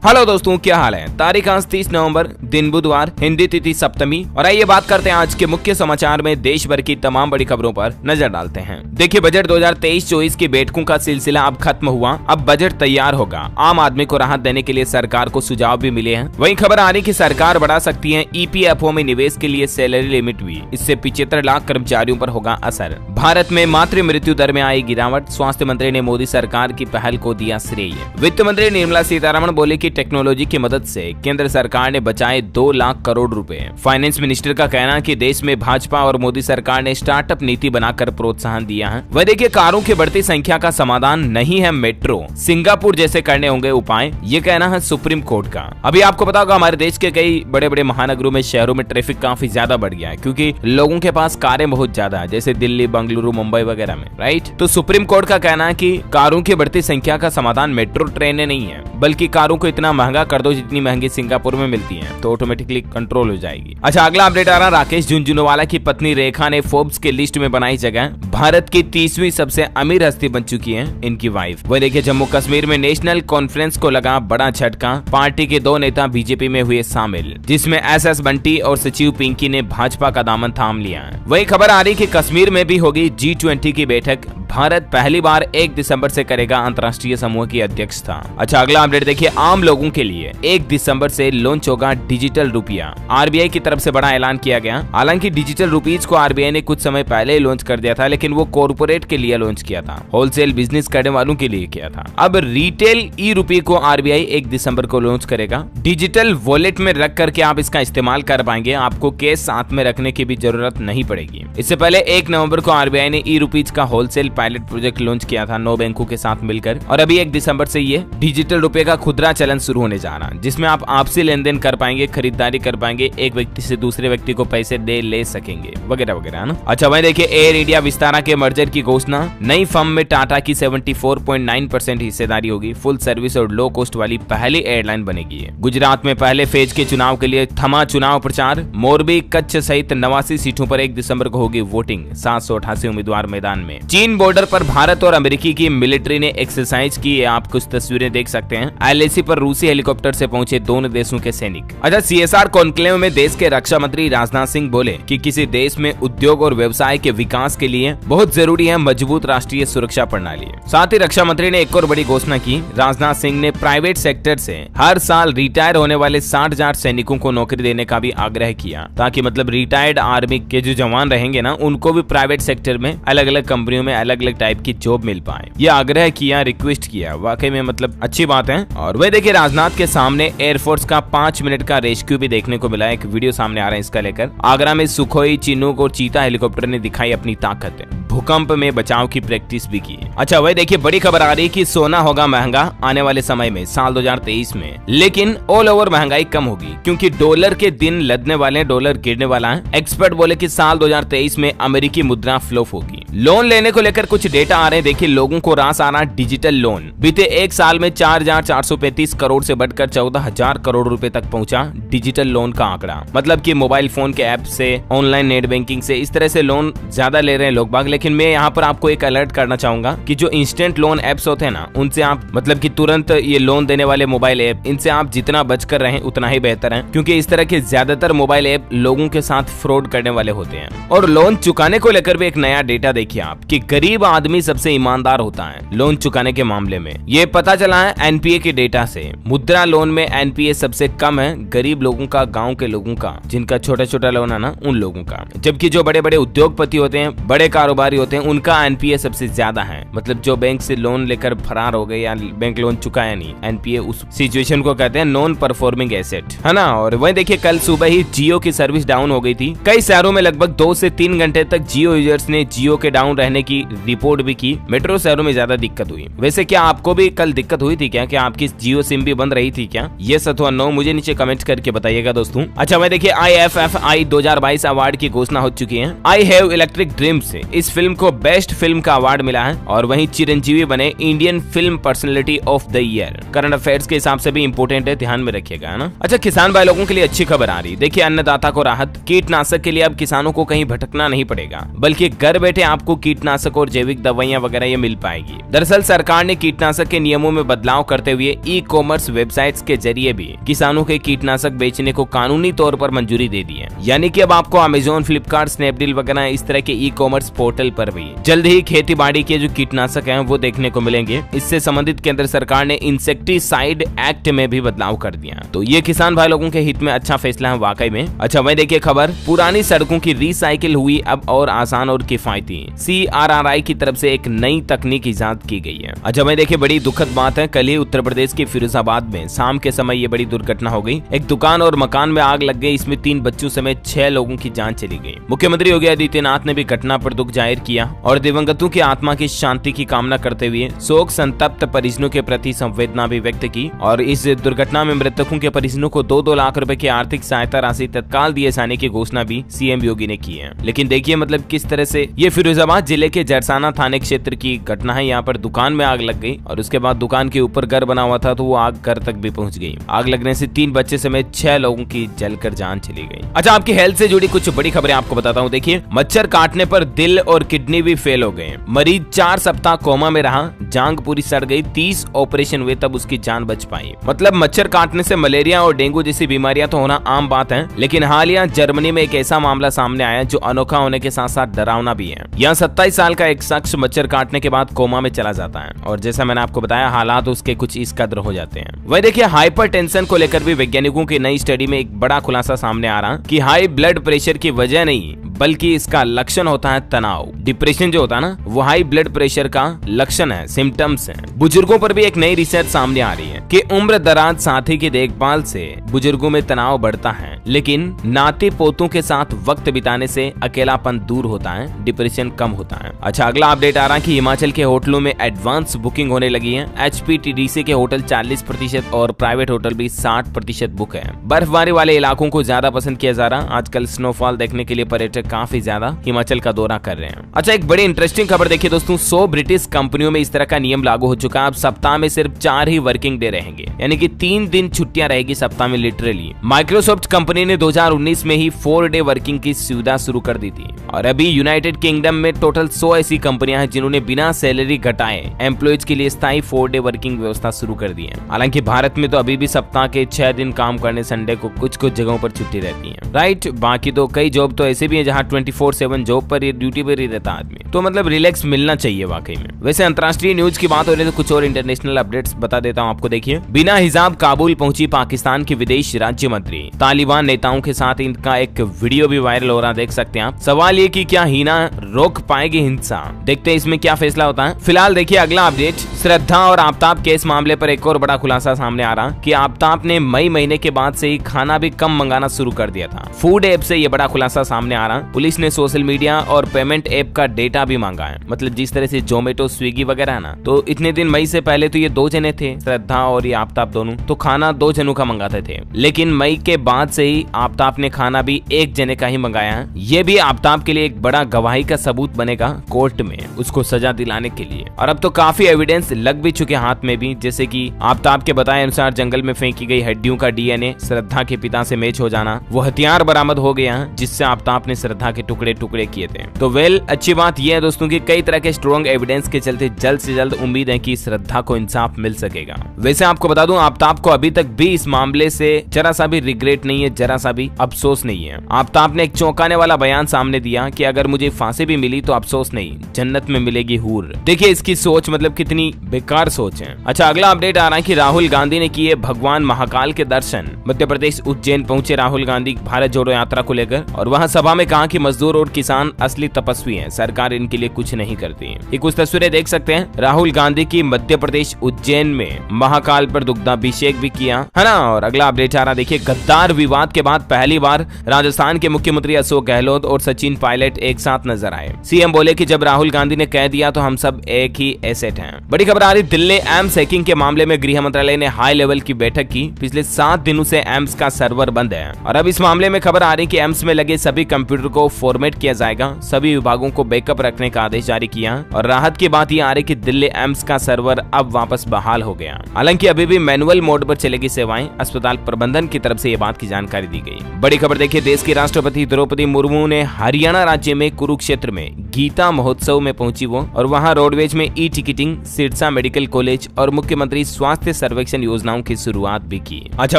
Hello दोस्तों, क्या हाल है। तारीख आज 30 नवंबर, दिन बुधवार, हिंदी तिथि सप्तमी। और आइए बात करते हैं आज के मुख्य समाचार में देश भर की तमाम बड़ी खबरों पर नजर डालते हैं। देखिए, बजट 2023-24 की बैठकों का सिलसिला अब खत्म हुआ। अब बजट तैयार होगा। आम आदमी को राहत देने के लिए सरकार को सुझाव भी मिले हैं। वहीं खबर आ रही कि सरकार बढ़ा सकती है EPFO में निवेश के लिए सैलरी लिमिट भी। इससे 75 लाख कर्मचारियों पर होगा असर। भारत में मातृ मृत्यु दर में आई गिरावट। स्वास्थ्य मंत्री ने मोदी सरकार की पहल को दिया श्रेय। वित्त मंत्री निर्मला सीतारमण बोले कि टेक्नोलॉजी की मदद से केंद्र सरकार ने बचाए 2 लाख करोड़ रुपए। फाइनेंस मिनिस्टर का कहना कि देश में भाजपा और मोदी सरकार ने स्टार्टअप नीति बनाकर प्रोत्साहन दिया है। वह देखिए, कारों की बढ़ती संख्या का समाधान नहीं है मेट्रो, सिंगापुर जैसे करने होंगे उपाय, ये कहना है सुप्रीम कोर्ट का। अभी आपको पता होगा, हमारे देश के कई बड़े बड़े महानगरों में, शहरों में ट्रैफिक काफी ज्यादा बढ़ गया है क्योंकि लोगों के पास कारें बहुत ज्यादा है, जैसे दिल्ली, बेंगलुरु, मुंबई वगैरह में, राइट। तो सुप्रीम कोर्ट का कहना है कि कारों की बढ़ती संख्या का समाधान मेट्रो ट्रेनें नहीं है, बल्कि कारों को इतना महंगा कर दो जितनी महंगी सिंगापुर में मिलती हैं, तो ऑटोमेटिकली कंट्रोल हो जाएगी। अच्छा, अगला अपडेट आ रहा, राकेश झुनझुनवाला की पत्नी रेखा ने फोर्ब्स के लिस्ट में बनाई जगह। भारत की 30वीं सबसे अमीर हस्ती बन चुकी है इनकी वाइफ। वह देखिए, जम्मू कश्मीर में नेशनल कॉन्फ्रेंस को लगा बड़ा झटका। पार्टी के 2 नेता बीजेपी में हुए शामिल, जिसमें SS बंटी और सचिव पिंकी ने भाजपा का दामन थाम लिया। वही खबर आ रही कि कश्मीर में भी होगी G20 की बैठक। भारत पहली बार 1 दिसंबर से करेगा अंतर्राष्ट्रीय समूह की अध्यक्षता। अच्छा, अगला अपडेट देखिए, आम लोगों के लिए 1 दिसंबर से लॉन्च होगा डिजिटल रुपया। RBI की तरफ से बड़ा ऐलान किया गया। हालांकि डिजिटल रुपीज को RBI ने कुछ समय पहले ही लॉन्च कर दिया था, लेकिन वो कॉर्पोरेट के लिए लॉन्च किया था, होलसेल बिजनेस करने वालों के लिए किया था। अब रिटेल ई-रुपये को RBI 1 दिसंबर को लॉन्च करेगा। डिजिटल वॉलेट में रख करके आप इसका इस्तेमाल कर पाएंगे। आपको कैश साथ में रखने की भी जरूरत नहीं पड़ेगी। इससे पहले 1 नवंबर को RBI ने ई-रुपीज का होलसेल पायलट प्रोजेक्ट लॉन्च किया था 9 बैंकों के साथ मिलकर। और अभी 1 दिसंबर से ये डिजिटल रुपए का खुदरा चलन शुरू होने जा रहा है, जिसमें आप आपसी लेन देन कर पाएंगे, खरीदारी कर पाएंगे, एक व्यक्ति से दूसरे व्यक्ति को पैसे दे ले सकेंगे, वगैरह वगैरह, है ना। अच्छा, वहीं देखिए, एयर इंडिया विस्तारा के मर्जर की घोषणा। नई फर्म में टाटा की 74.9% हिस्सेदारी होगी। फुल सर्विस और लो कॉस्ट वाली पहली एयरलाइन बनेगी। गुजरात में पहले फेज के चुनाव के लिए थमा चुनाव प्रचार। मोरबी, कच्छ सहित 89 सीटों पर 1 दिसंबर को होगी वोटिंग। 788 उम्मीदवार मैदान में। चीन बॉर्डर पर भारत और अमेरिकी की मिलिट्री ने एक्सरसाइज की। आप कुछ तस्वीरें देख सकते हैं। LAC पर रूसी हेलीकॉप्टर से पहुंचे दोनों देशों के सैनिक। अच्छा, CSR कॉन्क्लेव में देश के रक्षा मंत्री राजनाथ सिंह बोले कि किसी देश में उद्योग और व्यवसाय के विकास के लिए बहुत जरूरी है मजबूत राष्ट्रीय सुरक्षा प्रणाली। साथ ही रक्षा मंत्री ने एक और बड़ी घोषणा की। राजनाथ सिंह ने प्राइवेट सेक्टर से हर साल रिटायर होने वाले 60,000 सैनिकों को नौकरी देने का भी आग्रह किया, ताकि मतलब रिटायर्ड आर्मी के जो जवान रहेंगे ना, उनको भी प्राइवेट सेक्टर में अलग अलग कंपनियों में अलग अलग टाइप की जॉब मिल पाए। ये आग्रह किया, रिक्वेस्ट किया। वाकई में मतलब अच्छी बात है। और वह देखिए, राजनाथ के सामने एयरफोर्स का 5 मिनट का रेस्क्यू भी देखने को मिला। एक वीडियो सामने आ रहा है इसका लेकर। आगरा में सुखोई, चिनूक और चीता हेलीकॉप्टर ने दिखाई अपनी ताकत। भूकंप में बचाव की प्रैक्टिस भी की। अच्छा, वह देखिए, बड़ी खबर आ रही कि सोना होगा महंगा आने वाले समय में, साल 2023 में। लेकिन ऑल ओवर महंगाई कम होगी क्योंकि डॉलर के दिन लदने वाले हैं, डॉलर गिरने वाला है। एक्सपर्ट बोले कि साल 2023 में अमेरिकी मुद्रा फ्लॉप होगी। लोन लेने को लेकर कुछ डेटा आ रहे हैं। देखिए, लोगों को रास आ रहा डिजिटल लोन। बीते 1 साल में 4,435 करोड़ से बढ़कर 14,000 करोड़ रुपए तक पहुंचा डिजिटल लोन का आंकड़ा। मतलब कि मोबाइल फोन के ऐप से, ऑनलाइन नेट बैंकिंग से, इस तरह से लोन ज्यादा ले रहे हैं लोग बाग। लेकिन मैं यहाँ पर आपको एक अलर्ट करना चाहूंगा कि जो इंस्टेंट लोन एप्स होते हैं ना, उनसे आप मतलब कि तुरंत ये लोन देने वाले मोबाइल ऐप, इनसे आप जितना बचकर रहें उतना ही बेहतर है, क्योंकि इस तरह के ज्यादातर मोबाइल ऐप लोगों के साथ फ्रॉड करने वाले होते हैं। और लोन चुकाने को लेकर भी एक नया डेटा देखिए आप कि गरीब आदमी सबसे ईमानदार होता है लोन चुकाने के मामले में। ये पता चला है NPA के डेटा से। मुद्रा लोन में NPA सबसे कम है गरीब लोगों का, गांव के लोगों का, जिनका छोटा छोटा लोन है ना, उन लोगों का। जबकि जो बड़े बड़े उद्योगपति होते हैं, बड़े कारोबारी होते हैं, उनका NPA सबसे ज्यादा है। मतलब जो बैंक से लोन लेकर फरार हो गए या बैंक लोन चुकाया नहीं, NPA उस सिचुएशन को कहते हैं नॉन परफॉर्मिंग एसेट, है ना। और वहीं देखिए, कल सुबह ही जियो की सर्विस डाउन हो गई थी। कई शहरों में लगभग 2 से 3 घंटे तक जियो यूजर्स ने जियो के डाउन रहने की रिपोर्ट भी की। मेट्रो शहरों में ज्यादा दिक्कत हुई। वैसे क्या आपको भी कल दिक्कत हुई थी क्या? आपकी जियो सिम भी बंद रही थी क्या? यस अथवा नो मुझे नीचे कमेंट करके बताइएगा दोस्तों। अच्छा, मैं देखिए, IFFI 2022 अवार्ड की घोषणा हो चुकी है। आई हैव इलेक्ट्रिक ड्रीम्स से इस फिल्म को बेस्ट फिल्म का अवार्ड मिला है। और वहीं चिरंजीवी बने Indian film personality of the year. Current affairs के हिसाब से भी इंपोर्टेंट है, ध्यान में रखिएगा, है ना। अच्छा, किसान भाई लोगों के लिए अच्छी खबर आ रही। देखिए, अन्नदाता को राहत। कीटनाशक के लिए अब किसानों को कहीं भटकना नहीं पड़ेगा, बल्कि घर बैठे आप आपको कीटनाशक और जैविक दवाइयां वगैरह ये मिल पाएगी। दरअसल सरकार ने कीटनाशक के नियमों में बदलाव करते हुए ई कॉमर्स वेबसाइट्स के जरिए भी किसानों के कीटनाशक बेचने को कानूनी तौर पर मंजूरी दे दी है। यानी कि अब आपको अमेजोन, फ्लिपकार्ट, स्नैपडील वगैरह इस तरह के ई कॉमर्स पोर्टल पर भी जल्द ही खेती बाड़ी के जो कीटनाशक हैं वो देखने को मिलेंगे। इससे संबंधित केंद्र सरकार ने इंसेक्टिसाइड एक्ट में भी बदलाव कर दिया। तो ये किसान भाई लोगों के हित में अच्छा फैसला है वाकई में। अच्छा वही देखिए खबर, पुरानी सड़कों की रिसाइकिल हुई अब और आसान और किफायती। CRRI की तरफ से एक नई तकनीक इजाद की गई है। अच्छा वही देखिए बड़ी दुखद बात है, कल ही उत्तर प्रदेश के फिरोजाबाद में शाम के समय ये बड़ी दुर्घटना हो गई। एक दुकान और मकान में आग लग गई। इसमें 3 बच्चों समेत 6 लोगों की जान चली गई। मुख्यमंत्री योगी आदित्यनाथ ने भी घटना पर दुख जाहिर किया और दिवंगतों की आत्मा की शांति की कामना करते हुए शोक संतप्त परिजनों के प्रति संवेदना भी व्यक्त की और इस दुर्घटना में मृतकों के परिजनों को 2-2 लाख रुपए की आर्थिक सहायता राशि तत्काल दिए जाने की घोषणा भी सीएम योगी ने की है। लेकिन देखिए मतलब किस तरह से ये फिरोजाबाद जिले के जरसाना थाने क्षेत्र की घटना है। यहाँ पर दुकान में आग लग गई और उसके बाद दुकान के ऊपर घर बना हुआ था तो वो आग घर तक भी पहुंच गई। आग लगने से 3 बच्चे समेत 6 लोगों की जलकर जान चली गई। अच्छा आपकी हेल्थ से जुड़ी कुछ बड़ी खबरें आपको बताता हूँ। देखिए मच्छर काटने पर दिल और किडनी भी फेल हो गए। मरीज 4 सप्ताह कोमा में रहा, जांग पूरी सड़ गई, 30 ऑपरेशन हुए तब उसकी जान बच पाई। मतलब मच्छर काटने से मलेरिया और डेंगू जैसी बीमारियां तो होना आम बात है, लेकिन हालिया जर्मनी में एक ऐसा मामला सामने आया जो अनोखा होने के साथ साथ डरावना भी है। यहाँ 27 साल का एक शख्स मच्छर काटने के बाद कोमा में चला जाता है और जैसा मैंने आपको बताया हालात उसके कुछ इस कदर हो जाते हैं। वही देखिए हाइपरटेंशन को लेकर भी वैज्ञानिकों की नई स्टडी में एक बड़ा खुलासा सामने आ रहा कि हाई ब्लड प्रेशर की वजह नहीं बल्कि इसका लक्षण होता है तनाव। डिप्रेशन जो होता है ना वो हाई ब्लड प्रेशर का लक्षण है, सिम्टम्स है। बुजुर्गों पर भी एक नई रिसर्च सामने आ रही है कि उम्र दराज साथी की देखभाल से बुजुर्गों में तनाव बढ़ता है, लेकिन नाती पोतों के साथ वक्त बिताने से अकेलापन दूर होता है, डिप्रेशन कम होता है। अच्छा अगला अपडेट आ रहा है कि हिमाचल के होटलों में एडवांस बुकिंग होने लगी है। HPTDC के होटल 40% और प्राइवेट होटल भी 60% बुक है। बर्फबारी वाले इलाकों को ज्यादा पसंद किया जा रहा। आजकल स्नोफॉल देखने के लिए पर्यटक काफी ज्यादा हिमाचल का दौरा कर रहे हैं। अच्छा एक बड़ी इंटरेस्टिंग खबर देखिए दोस्तों, 100 ब्रिटिश कंपनियों में इस तरह का नियम लागू हो चुका है। अब सप्ताह में सिर्फ 4 ही वर्किंग डे रहेंगे, यानी कि 3 दिन छुट्टियां रहेगी सप्ताह में लिटरली। माइक्रोसॉफ्ट कंपनी ने 2019 में ही 4 डे वर्किंग की सुविधा शुरू कर दी थी और अभी यूनाइटेड किंगडम में टोटल 100 ऐसी कंपनियां हैं जिन्होंने बिना सैलरी घटाए एम्प्लॉयज के लिए स्थायी 4 डे वर्किंग व्यवस्था शुरू कर दी है। हालांकि भारत में तो अभी भी सप्ताह के 6 दिन काम करने, संडे को कुछ जगहों पर छुट्टी रहती है, राइट। बाकी तो कई जॉब तो ऐसे भी है जहाँ 24/7 जॉब पर ड्यूटी पर ही रहता आदमी, तो मतलब रिलैक्स मिलना चाहिए वाकई में। वैसे अंतर्राष्ट्रीय न्यूज की बात हो रही है तो कुछ और इंटरनेशनल अपडेट्स बता देता हूँ आपको। देखिए बिना हिजाब काबुल पहुंची पाकिस्तान की विदेश राज्य मंत्री। तालिबान नेताओं के साथ इनका एक वीडियो भी वायरल हो रहा, देख सकते हैं आप। सवाल ये कि क्या हिना रोक पाएगी हिंसा, देखते हैं इसमें क्या फैसला होता है। फिलहाल देखिए अगला अपडेट, श्रद्धा और आफ्ताब केस मामले पर एक और बड़ा खुलासा सामने आ रहा कि आफ्ताब ने मई महीने के बाद से ही खाना भी कम मंगाना शुरू कर दिया था। फूड ऐप से ये बड़ा खुलासा सामने आ रहा। पुलिस ने सोशल मीडिया और पेमेंट ऐप का डेटा भी मांगा है। मतलब जिस तरह से जोमेटो, स्विगी वगैरह है ना, तो इतने दिन मई से पहले तो ये 2 जने थे, श्रद्धा और ये आफ्ताब दोनों, तो खाना 2 जनों का मंगाते थे। लेकिन मई के बाद से ही आफ्ताब ने खाना भी 1 जने का ही मंगाया है। ये भी आफ्ताब के लिए एक बड़ा गवाही का सबूत बनेगा कोर्ट में उसको सजा दिलाने के लिए। और अब तो काफी एविडेंस लग भी चुके हाथ में भी, जैसे कि आफ्ताब के बताए अनुसार जंगल में फेंकी गई हड्डियों का DNA श्रद्धा के पिता से मैच हो जाना, वो हथियार बरामद हो गया जिससे आफ्ताब ने श्रद्धा के टुकड़े टुकड़े किए थे। तो वेल अच्छी बात यह है दोस्तों कि कई तरह के स्ट्रॉन्ग एविडेंस के चलते जल्द से जल्द उम्मीद है कि श्रद्धा को इंसाफ मिल सकेगा। वैसे आपको बता दूं आफ्ताब को अभी तक भी इस मामले से जरा सा भी रिग्रेट नहीं है, जरा सा भी अफसोस नहीं है। आफ्ताब ने एक चौंकाने वाला बयान सामने दिया कि अगर मुझे फांसी भी मिली तो अफसोस नहीं, जन्नत में मिलेगी हूर। देखिए इसकी सोच मतलब कितनी बेकार सोच है। अच्छा अगला अपडेट आ रहा है कि राहुल गांधी ने किए भगवान महाकाल के दर्शन। मध्य प्रदेश उज्जैन पहुंचे राहुल गांधी भारत जोड़ो यात्रा को लेकर और वहां सभा में कहा कि मजदूर और किसान असली तपस्वी हैं, सरकार इनके लिए कुछ नहीं करती। ये कुछ तस्वीरें देख सकते हैं राहुल गांधी की मध्य प्रदेश उज्जैन में महाकाल पर दुग्धाभिषेक भी किया है ना। और अगला अपडेट आ रहा देखिए, गद्दार विवाद के बाद पहली बार राजस्थान के मुख्यमंत्री अशोक गहलोत और सचिन पायलट एक साथ नजर आए। सीएम बोले कि जब राहुल गांधी ने कह दिया तो हम सब एक ही एसेट हैं। बड़ी खबर आ रही, दिल्ली एम्स हैकिंग के मामले में गृह मंत्रालय ने हाई लेवल की बैठक की। पिछले 7 दिनों से एम्स का सर्वर बंद है और अब इस मामले में खबर आ रही कि एम्स में लगे सभी कंप्यूटर को फॉर्मेट किया जाएगा। सभी विभागों को बैकअप रखने का आदेश जारी किया और राहत की बात यह आ रही कि दिल्ली एम्स का सर्वर अब वापस बहाल हो गया। हालांकि अभी भी मैनुअल मोड पर चलेगी सेवाएं। अस्पताल प्रबंधन की तरफ से ये बात की जानकारी दी गई। बड़ी खबर देखिए, देश की राष्ट्रपति द्रौपदी मुर्मू ने हरियाणा राज्य में कुरुक्षेत्र में गीता महोत्सव में पहुंची वो, और वहां रोडवेज में e ticketing, Sirsa medical college और मुख्यमंत्री स्वास्थ्य सर्वेक्षण योजनाओं की शुरुआत भी की। अच्छा,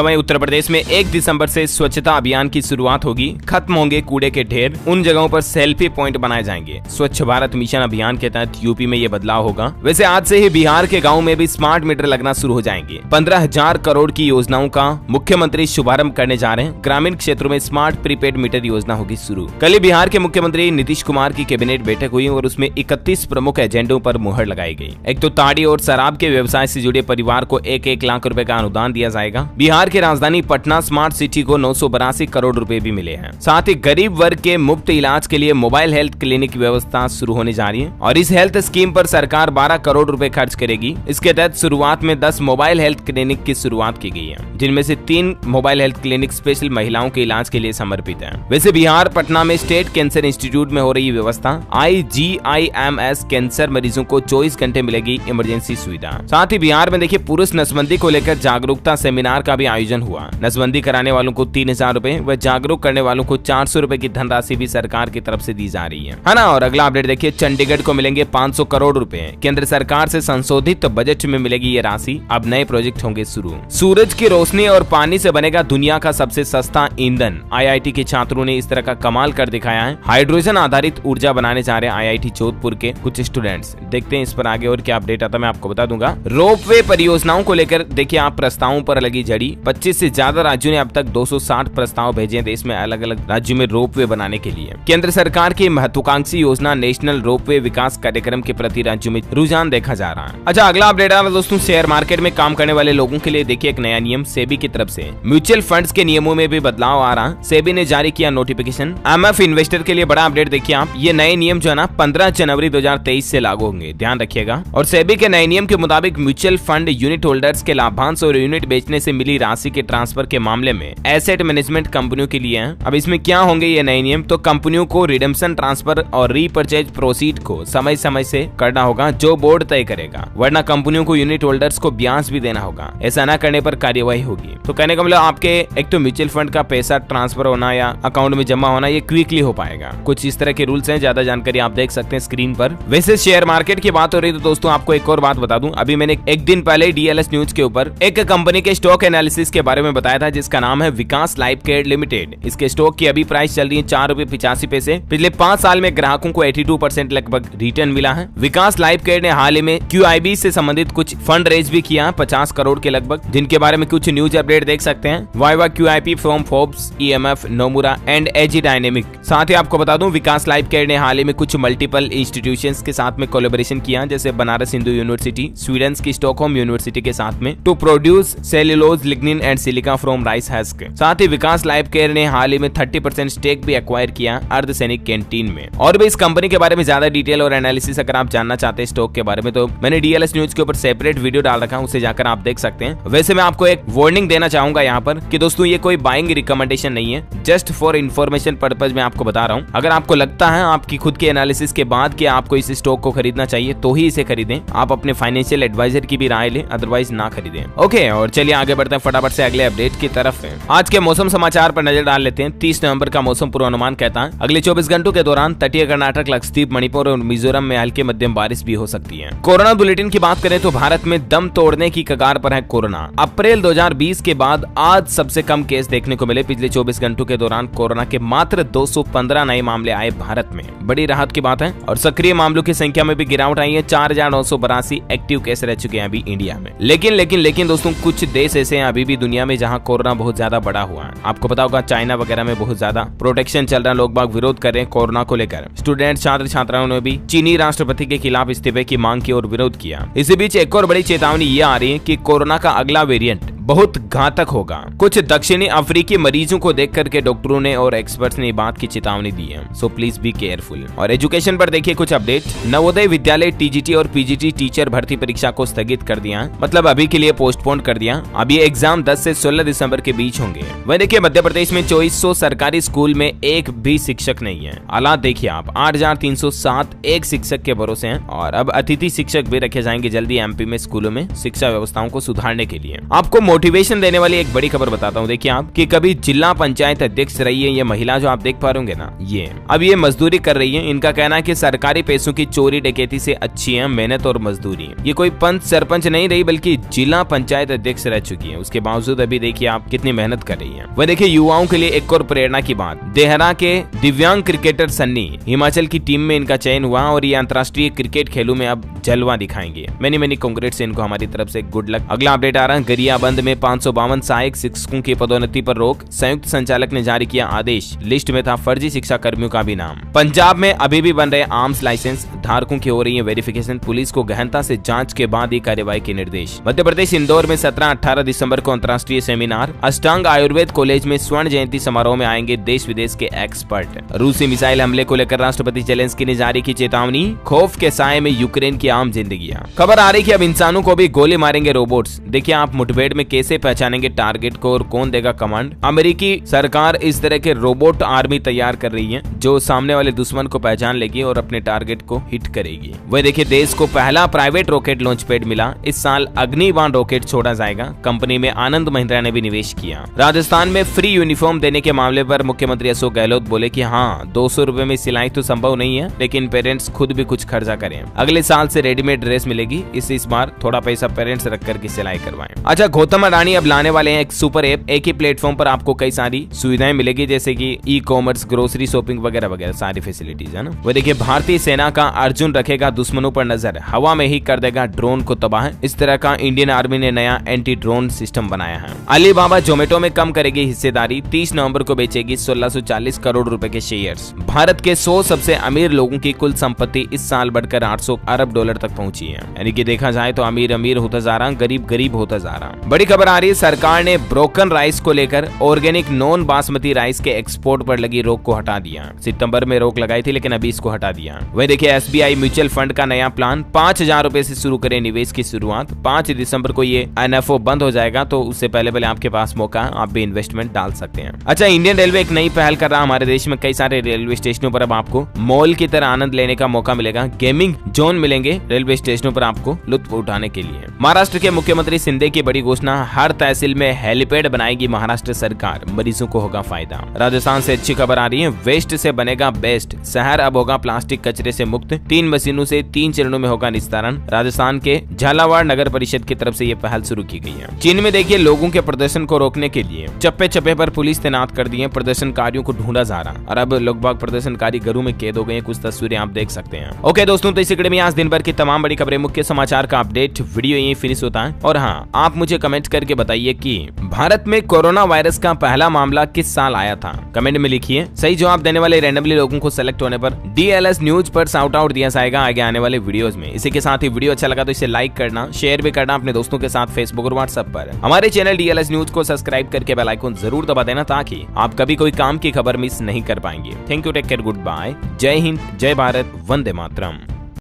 वहीं उत्तर प्रदेश में 1 दिसंबर से स्वच्छता अभियान की शुरुआत होगी। खत्म होंगे कूड़े के ढेर, उन जगहों पर सेल्फी पॉइंट बनाए जाएंगे। स्वच्छ भारत मिशन अभियान के तहत यूपी में ये बदलाव होगा। वैसे आज से ही बिहार के गाँव में भी स्मार्ट मीटर लगना शुरू हो जाएंगे। 15,000 करोड़ की योजनाओं का मुख्यमंत्री शुभारंभ करने जा रहे हैं। ग्रामीण क्षेत्रों में स्मार्ट प्रीपेड मीटर योजना होगी शुरू। कल बिहार के मुख्यमंत्री नीतीश कुमार की कैबिनेट बैठक हुई और उसमें 31 प्रमुख एजेंडों पर मुहर लगाई गई। एक तो ताड़ी और शराब के व्यवसाय से जुड़े परिवार को 1-1 लाख रुपए का अनुदान दिया जाएगा। बिहार की राजधानी पटना स्मार्ट सिटी को 982 करोड़ रुपए भी मिले हैं। साथ ही गरीब वर्ग के मुफ्त इलाज के लिए मोबाइल हेल्थ क्लिनिक की व्यवस्था शुरू होने जा रही है और इस हेल्थ स्कीम पर सरकार 12 करोड़ रुपए खर्च करेगी। इसके तहत शुरुआत में 10 मोबाइल हेल्थ क्लिनिक की शुरुआत की गई है, जिनमें से 3 मोबाइल हेल्थ क्लिनिक स्पेशल महिलाओं के इलाज के लिए समर्पित है। वैसे बिहार पटना में स्टेट कैंसर इंस्टीट्यूट में हो रही व्यवस्था, IGIMS कैंसर मरीजों को 24 घंटे मिलेगी इमरजेंसी सुविधा। साथ ही बिहार में देखिए पुरुष नसबंदी को लेकर जागरूकता सेमिनार का भी आयोजन हुआ। नसबंदी कराने वालों को 3,000 रुपए व जागरूक करने वालों को 400 रुपए की धनराशि भी सरकार की तरफ से दी जा रही है ना। और अगला अपडेट देखिए, चंडीगढ़ को मिलेंगे 500 करोड़ रुपए। केंद्र सरकार से संशोधित बजट में मिलेगी ये राशि। अब नए प्रोजेक्ट होंगे शुरू। सूरज की रोशनी और पानी से बनेगा दुनिया का सबसे सस्ता ईंधन। IIT के छात्रों ने इस तरह का कमाल कर दिखाया है। हाइड्रोजन आधारित ऊर्जा बनाने जा रहे हैं IIT जोधपुर के कुछ स्टूडेंट्स। देखते हैं इस पर आगे और क्या अपडेट आता है, मैं आपको बता दूंगा। रोपवे परियोजनाओं को लेकर देखिए आप प्रस्तावों पर लगी जड़ी। 25 से ज्यादा राज्यों ने अब तक 260 प्रस्ताव भेजे हैं देश में अलग अलग राज्यों में रोपवे बनाने के लिए। केंद्र सरकार की महत्वाकांक्षी योजना नेशनल रोपवे विकास कार्यक्रम के प्रति राज्यों में रुझान देखा जा रहा है। अच्छा, अगला अपडेट आ रहा है दोस्तों, शेयर मार्केट में काम करने वाले लोगों के लिए देखिए एक नया नियम सेबी की तरफ से। म्यूचुअल फंड्स के नियमों में भी बदलाव आ रहा है। सेबी ने जारी किया नोटिफिकेशन। MF इन्वेस्टर के लिए बड़ा अपडेट देखिए आप। ये नए नियम जो है ना 15 जनवरी 2023 से लागू होंगे, ध्यान रखिएगा। और सेबी के नए नियम के मुताबिक म्यूचुअल फंड यूनिट होल्डर्स के लाभांश और यूनिट बेचने से मिली राशि के ट्रांसफर के मामले में एसेट मैनेजमेंट कंपनियों के लिए है। अब इसमें क्या होंगे ये नए नियम, तो कंपनियों को रिडेम्पशन ट्रांसफर और रीपर्चेज प्रोसीड को समय समय से करना होगा, जो बोर्ड तय करेगा, वरना कंपनियों को यूनिट होल्डर्स को ब्याज भी देना होगा। ऐसा न करने पर कार्यवाही होगी। तो कहने का मतलब आपके एक तो म्यूचुअल फंड का पैसा ट्रांसफर होना या अकाउंट में जमा होना ये क्विकली हो पाएगा। कुछ इस तरह के रूल्स हैं, ज्यादा जानकारी आप देख सकते हैं स्क्रीन पर। वैसे शेयर मार्केट की बात हो रही है तो दोस्तों आपको एक और बात बता दूं, अभी मैंने एक दिन पहले DLS न्यूज के ऊपर एक कंपनी के स्टॉक एनालिसिस के बारे में बताया था, जिसका नाम है विकास लाइफ केयर लिमिटेड। इसके स्टॉक की अभी प्राइस चल रही है 4 रुपए 85 पैसे। पिछले 5 साल में ग्राहकों को 82% लगभग रिटर्न मिला है। विकास लाइफ केयर ने हाल ही में QIB से संबंधित कुछ फंड रेज भी किया 50 करोड़ के लगभग, जिनके बारे में कुछ न्यूज अपडेट देख सकते हैं। Viva QIP from Forbes, EMF, Nomura and AG dynamic. साथ ही आपको बता दूं विकास लाइफ केयर ने हाल ही में कुछ मल्टीपल इंस्टीट्यूशंस के साथ में कोलैबोरेशन किया, जैसे बनारस हिंदू यूनिवर्सिटी, स्वीडन की स्टॉकहोम यूनिवर्सिटी के साथ में, to produce cellulose, lignin and silica from rice husk. साथ ही विकास लाइफ केयर ने हाल ही में 30% स्टेक भी एक्वायर किया अर्धसैनिक कैंटीन में। और भी इस कंपनी के बारे में ज्यादा डिटेल और एनालिसिस अगर आप जानना चाहते हैं स्टॉक के बारे में, तो मैंने DLS न्यूज के ऊपर सेपरेट वीडियो डाल रखा है, उसे जाकर आप देख सकते हैं। वैसे मैं आपको एक वार्निंग देना चाहूंगा यहाँ पर कि दोस्तों ये कोई बाइंग रिकमेंडेशन नहीं है, जस्ट फॉर इन्फॉर्मेशन पर्पज में आपको बता रहा हूँ। अगर आपको लगता है आपकी खुद के एनालिसिस के बाद कि आपको इस स्टॉक को खरीदना चाहिए तो ही इसे खरीदें। आप अपने फाइनेंशियल एडवाइजर की भी राय लें, अदरवाइज ना खरीदें। ओके, और चलिए आगे बढ़ते हैं फटाफट से अगले अपडेट की तरफ। आज के मौसम समाचार पर नजर डाल लेते हैं। 30 नवंबर का मौसम पूर्वानुमान कहता है अगले 24 घंटों के दौरान तटीय कर्नाटक, लक्षद्वीप, मणिपुर और मिजोरम में हल्की मध्यम बारिश भी हो सकती है। कोरोना बुलेटिन की बात करें तो भारत में दम तोड़ने की कगार पर है कोरोना। अप्रैल 2020 के बाद आज सबसे कम केस देखने को मिले। पिछले 24 घंटों के दौरान कोरोना के मात्र 215 नए मामले आए भारत में, बड़ी राहत की बात है। और सक्रिय मामलों की संख्या में भी गिरावट आई है। 4,982 एक्टिव केस रह चुके हैं अभी इंडिया में। लेकिन दोस्तों कुछ देश ऐसे हैं अभी भी दुनिया में जहां कोरोना बहुत ज्यादा बढ़ा हुआ है। आपको पता होगा चाइना वगैरह में बहुत ज्यादा प्रोटेक्शन चल रहा है, लोग बाग विरोध कर रहे हैं कोरोना को लेकर। स्टूडेंट, छात्र छात्राओं ने भी चीनी राष्ट्रपति के खिलाफ इस्तीफे की मांग की और विरोध किया। इसी बीच एक और बड़ी चेतावनी ये आ रही है कि कोरोना का अगला वेरिएंट बहुत घातक होगा। कुछ दक्षिणी अफ्रीकी मरीजों को देख करके डॉक्टरों ने और एक्सपर्ट्स ने बात की चेतावनी दी है, सो प्लीज बी केयरफुल। और एजुकेशन पर देखिए कुछ अपडेट। नवोदय विद्यालय TGT और PGT टीचर भर्ती परीक्षा को स्थगित कर दिया, मतलब अभी के लिए पोस्टपोन कर दिया। अब ये एग्जाम 10 से 16 दिसंबर के बीच होंगे। वह देखिए मध्य प्रदेश में 2400 सरकारी स्कूल में एक भी शिक्षक नहीं है। हालात देखिए आप, 8,307 एक शिक्षक के भरोसे हैं। और अब अतिथि शिक्षक भी रखे जाएंगे जल्दी MP में स्कूलों में शिक्षा व्यवस्थाओं को सुधारने के लिए। आपको मोटिवेशन देने वाली एक बड़ी खबर बताता हूँ। देखिए आप कि कभी जिला पंचायत अध्यक्ष रही है ये महिला जो आप देख पा रहे ना, ये अब ये मजदूरी कर रही है। इनका कहना है कि सरकारी पैसों की चोरी डकैती से अच्छी है मेहनत और मजदूरी। ये कोई पंच सरपंच नहीं रही बल्कि जिला पंचायत अध्यक्ष रह चुकी है। उसके बावजूद अभी देखिए आप कितनी मेहनत कर रही है। वह देखिए युवाओं के लिए एक और प्रेरणा की बात, देहरा के दिव्यांग क्रिकेटर सन्नी हिमाचल की टीम में इनका चयन हुआ और ये अंतर्राष्ट्रीय क्रिकेट खेलों में अब जलवा दिखाएंगे। मैनी कांग्रेट्स इनको हमारी तरफ से गुड लक। अगला अपडेट आ रहा है, गरियाबंद में 552 सहायक शिक्षकों की पदोन्नति पर रोक, संयुक्त संचालक ने जारी किया आदेश। लिस्ट में था फर्जी शिक्षा कर्मियों का भी नाम। पंजाब में अभी भी बन रहे आर्म्स लाइसेंस धारकों की हो रही है वेरिफिकेशन, पुलिस को गहनता से जांच के बाद ही कार्रवाई के निर्देश। मध्य प्रदेश इंदौर में 17-18 दिसंबर को अंतर्राष्ट्रीय सेमिनार, अष्टांग आयुर्वेद कॉलेज में स्वर्ण जयंती समारोह में आएंगे देश विदेश के एक्सपर्ट। रूसी मिसाइल हमले को लेकर राष्ट्रपति जेलेंस्की ने जारी की चेतावनी, खौफ के साए में यूक्रेन की आम जिंदगियां। खबर आ रही कि अब इंसानों को भी गोली मारेंगे रोबोट्स। देखिए आप मुठभेड़ में कैसे पहचानेंगे टारगेट को और कौन देगा कमांड। अमेरिकी सरकार इस तरह के रोबोट आर्मी तैयार कर रही है जो सामने वाले दुश्मन को पहचान लेगी और अपने टारगेट को हिट करेगी। वह देखिए देश को पहला प्राइवेट रॉकेट लॉन्च पैड मिला। इस साल अग्निबाण रॉकेट छोड़ा जाएगा। कंपनी में आनंद महिंद्रा ने भी निवेश किया। राजस्थान में फ्री यूनिफॉर्म देने के मामले पर मुख्यमंत्री अशोक गहलोत बोले कि हाँ 200 रुपए में सिलाई तो संभव नहीं है, लेकिन पेरेंट्स खुद भी कुछ खर्चा करें। अगले साल से रेडीमेड ड्रेस मिलेगी, इस बार थोड़ा पैसा पेरेंट्स रख कर के सिलाई करवाएं। अच्छा, गौतम अडानी अब लाने वाले हैं एक सुपर ऐप। एक ही प्लेटफॉर्म पर आपको कई सारी सुविधाएं मिलेगी जैसे कि ई कॉमर्स, ग्रोसरी शॉपिंग वगैरह वगैरह सारी फैसिलिटीज है ना। वो देखिए भारतीय सेना का अर्जुन रखेगा दुश्मनों पर नजर, हवा में ही कर देगा ड्रोन को तबाह। इस तरह का इंडियन आर्मी ने नया एंटी ड्रोन सिस्टम बनाया है। अलीबाबा जोमेटो में कम करेगी हिस्सेदारी, 30 नवंबर को बेचेगी 1640 करोड़ रुपए के शेयर्स। भारत के 100 सबसे अमीर लोगों की कुल संपत्ति इस साल बढ़कर 800 अरब डॉलर तक पहुंची है। यानी कि देखा जाए तो अमीर अमीर होता जा रहा, गरीब गरीब होता जा रहा। बड़ी खबर आ रही है, सरकार ने ब्रोकन राइस को लेकर ऑर्गेनिक नॉन बासमती राइस के एक्सपोर्ट पर लगी रोक को हटा दिया। सितंबर में रोक लगाई थी लेकिन अभी इसको हटा दिया। वह देखिए एसबीआई म्यूचुअल फंड का नया प्लान, 5000 रुपए से शुरू करें निवेश की शुरुआत। 5 दिसंबर को ये एनएफओ बंद हो जाएगा तो उससे पहले आपके पास मौका, आप भी इन्वेस्टमेंट डाल सकते हैं। अच्छा, इंडियन रेलवे एक नई पहल कर रहा है। हमारे देश में कई सारे रेलवे स्टेशनों पर अब आपको मॉल की तरह आनंद लेने का मौका मिलेगा। गेमिंग जोन मिलेंगे रेलवे स्टेशनों पर आपको लुत्फ उठाने के लिए। महाराष्ट्र के मुख्यमंत्री शिंदे की बड़ी घोषणा, हर तहसील में हेलीपैड बनाएगी महाराष्ट्र सरकार, मरीजों को होगा फायदा। राजस्थान से अच्छी खबर आ रही है, वेस्ट से बनेगा बेस्ट, शहर अब होगा प्लास्टिक कचरे से मुक्त। 3 मशीनों से 3 चरणों में होगा निस्तारण। राजस्थान के झालावाड़ नगर परिषद की तरफ से ये पहल शुरू की गई है। चीन में देखिए लोगों के प्रदर्शन को रोकने के लिए चप्पे चप्पे पर पुलिस तैनात कर दी है। प्रदर्शनकारियों को ढूंढा जा रहा और अब लोग बाग प्रदर्शनकारी घरों में कैद हो गए। कुछ तस्वीरें आप देख सकते हैं। ओके दोस्तों, तो इसी कड़ी में आज दिन भर की तमाम बड़ी खबरें, मुख्य समाचार का अपडेट वीडियो यही फिनिश होता है। और हाँ, आप मुझे कमेंट करके बताइए कि भारत में कोरोना वायरस का पहला मामला किस साल आया था। कमेंट में लिखिए। सही जवाब देने वाले रैंडमली लोगों को सेलेक्ट होने पर DLS न्यूज पर शाउट आउट दिया जाएगा आगे आने वाले वीडियोस में। इसी के साथ ही वीडियो अच्छा लगा तो इसे लाइक करना, शेयर भी करना अपने दोस्तों के साथ फेसबुक और व्हाट्सएप पर। हमारे चैनल DLS न्यूज को सब्सक्राइब करके बेल आइकन जरूर दबा देना ताकि आप कभी कोई काम की खबर मिस नहीं कर पाएंगे। Thank you, take care, good bye, Jai Hind, जय भारत, वंदे मातरम।